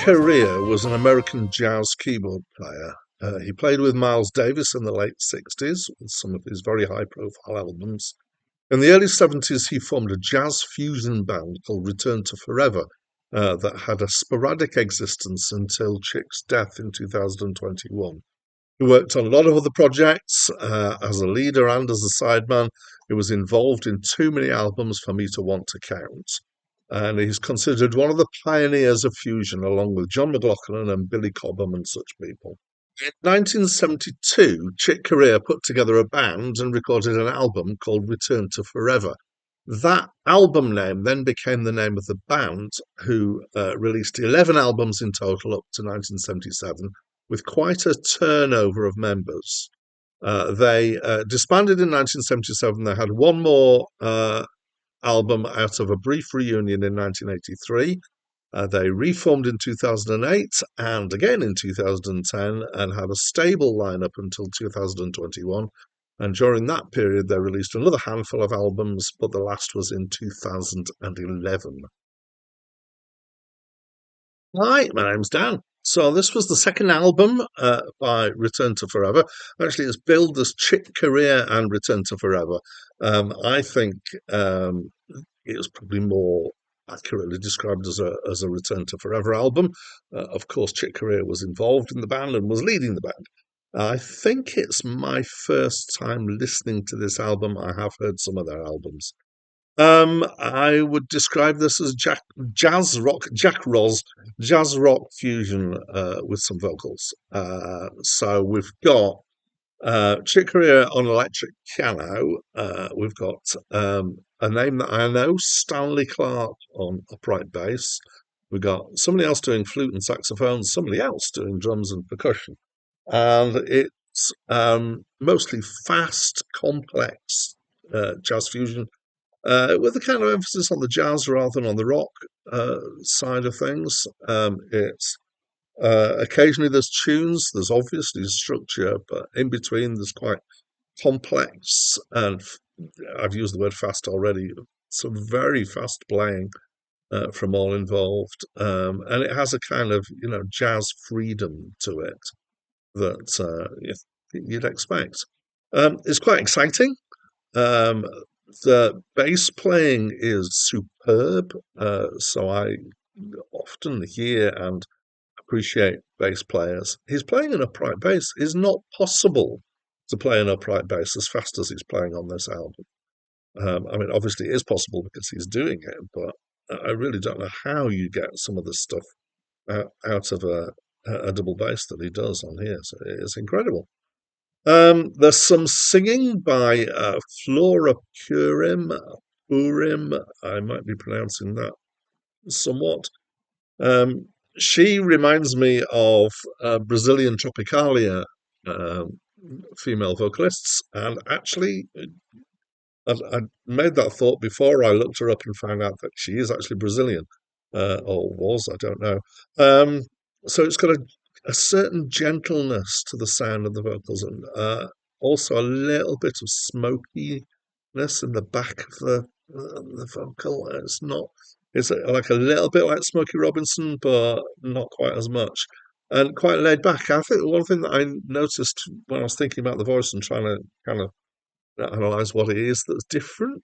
Corea was an American jazz keyboard player. He played with Miles Davis in the late 60s with some of his very high profile albums. In the early 70s, he formed a jazz fusion band called Return to Forever that had a sporadic existence until Chick's death in 2021. He worked on a lot of other projects as a leader and as a sideman. He was involved in too many albums for me to want to count. And he's considered one of the pioneers of fusion, along with John McLaughlin and Billy Cobham and such people. In 1972, Chick Corea put together a band and recorded an album called Return to Forever. That album name then became the name of the band, who released 11 albums in total up to 1977, with quite a turnover of members. They disbanded in 1977. They had one more album out of a brief reunion in 1983. They reformed in 2008 and again in 2010 and had a stable lineup until 2021. And during that period, they released another handful of albums, but the last was in 2011. Hi, my name's Dan. So this was the second album by Return to Forever. Actually, it's billed as Chick Corea and Return to Forever. I think it was probably more accurately described as a Return to Forever album. Of course, Chick Corea was involved in the band and was leading the band. I think it's my first time listening to this album. I have heard some of their albums. I would describe this as jazz rock, Jack Ross, jazz rock fusion with some vocals. So we've got Chick Corea on electric piano. We've got a name that I know, Stanley Clark on upright bass. We've got somebody else doing flute and saxophone, somebody else doing drums and percussion. And it's mostly fast, complex jazz fusion with a kind of emphasis on the jazz rather than on the rock side of things. It's occasionally there's tunes, there's obviously structure, but in between there's quite complex and I've used the word fast already. Some very fast playing from all involved, and it has a kind of jazz freedom to it that you'd expect. It's quite exciting. Um, the bass playing is superb, so I often hear and appreciate bass players. He's playing an upright bass. It's not possible to play an upright bass as fast as he's playing on this album. I mean, obviously, it is possible because he's doing it, but I really don't know how you get some of this stuff out of a double bass that he does on here. So it's incredible. There's some singing by Flora Purim. I might be pronouncing that somewhat. Um, she reminds me of Brazilian Tropicalia female vocalists, and actually, I made that thought before I looked her up and found out that she is actually Brazilian, or was, I don't know. Um, so it's got a certain gentleness to the sound of the vocals, and also a little bit of smokiness in the back of the vocal. It's not. It's like a little bit like Smokey Robinson, but not quite as much, and quite laid back. I think one thing that I noticed when I was thinking about the voice and trying to kind of analyze what it is that's different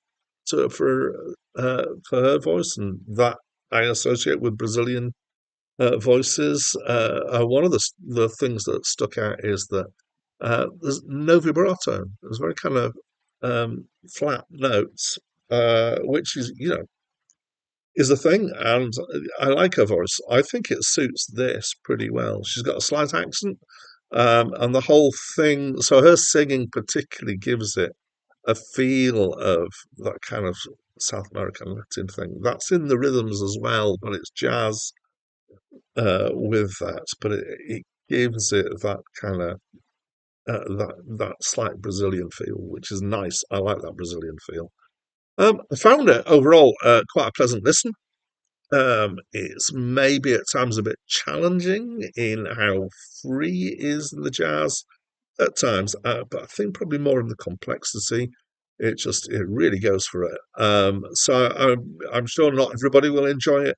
for her voice, and that I associate with Brazilian voices. One of the things that stuck out is that there's no vibrato. There's very kind of flat notes, which is a thing, and I like her voice. I think it suits this pretty well. She's got a slight accent, and the whole thing. So her singing particularly gives it a feel of that kind of South American Latin thing. That's in the rhythms as well, but it's jazz with that. But it gives it that kind of that slight Brazilian feel, which is nice. I like that Brazilian feel. I found it overall quite a pleasant listen. It's maybe at times a bit challenging in how free it is in the jazz at times, but I think probably more in the complexity. It really goes for it. So I'm sure not everybody will enjoy it.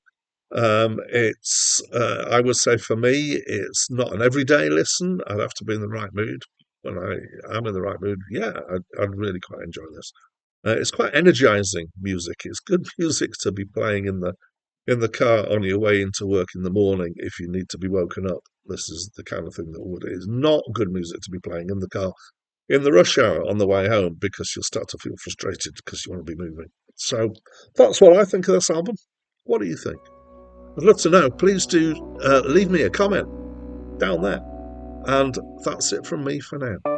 I would say for me, it's not an everyday listen. I'd have to be in the right mood. When I am in the right mood, yeah, I'd really quite enjoy this. It's quite energizing music. It's good music to be playing in the car on your way into work in the morning if you need to be woken up. This is the kind of thing that would. It's not good music to be playing in the car in the rush hour on the way home because you'll start to feel frustrated because you want to be moving. So that's what I think of this album. What do you think? I'd love to know. Please do leave me a comment down there. And that's it from me for now.